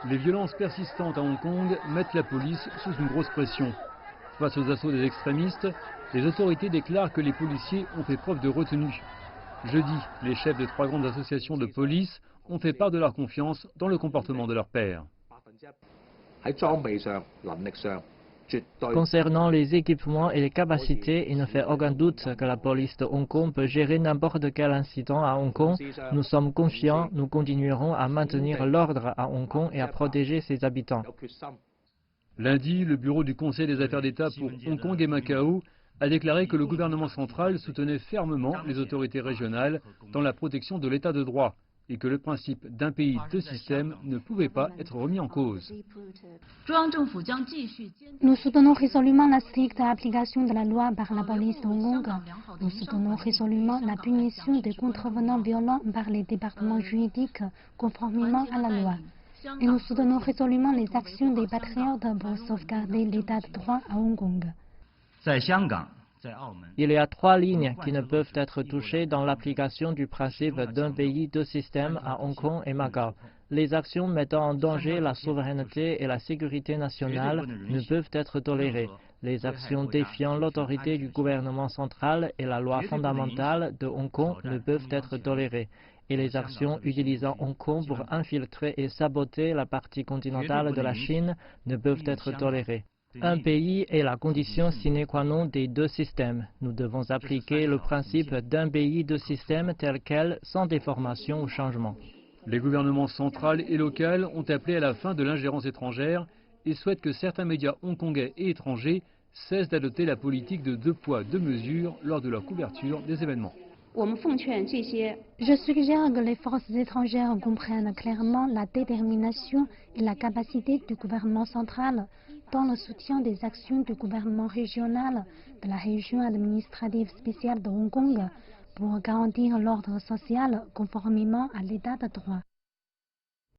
Les violences persistantes à Hong Kong mettent la police sous une grosse pression. Face aux assauts des extrémistes, les autorités déclarent que les policiers ont fait preuve de retenue. Jeudi, les chefs des 3 grandes associations de police ont fait part de leur confiance dans le comportement de leurs pairs. Concernant les équipements et les capacités, il ne fait aucun doute que la police de Hong Kong peut gérer n'importe quel incident à Hong Kong. Nous sommes confiants, nous continuerons à maintenir l'ordre à Hong Kong et à protéger ses habitants. Lundi, le bureau du Conseil des affaires d'État pour Hong Kong et Macao a déclaré que le gouvernement central soutenait fermement les autorités régionales dans la protection de l'état de droit et que le principe d'un pays, deux systèmes ne pouvait pas être remis en cause. Nous soutenons résolument la stricte application de la loi par la police de Hong Kong. Nous soutenons résolument la punition des contrevenants violents par les départements juridiques conformément à la loi. Et nous soutenons résolument les actions des patriotes pour sauvegarder l'état de droit à Hong Kong. Il y a 3 lignes qui ne peuvent être touchées dans l'application du principe d'un pays, deux systèmes à Hong Kong et Macao. Les actions mettant en danger la souveraineté et la sécurité nationale ne peuvent être tolérées. Les actions défiant l'autorité du gouvernement central et la loi fondamentale de Hong Kong ne peuvent être tolérées. Et les actions utilisant Hong Kong pour infiltrer et saboter la partie continentale de la Chine ne peuvent être tolérées. Un pays est la condition sine qua non des deux systèmes. Nous devons appliquer le principe d'un pays, deux systèmes tel quel, sans déformation ou changement. Les gouvernements central et local ont appelé à la fin de l'ingérence étrangère et souhaitent que certains médias hongkongais et étrangers cessent d'adopter la politique de 2 poids, 2 mesures lors de leur couverture des événements. Je suggère que les forces étrangères comprennent clairement la détermination et la capacité du gouvernement central dans le soutien des actions du gouvernement régional de la région administrative spéciale de Hong Kong pour garantir l'ordre social conformément à l'état de droit.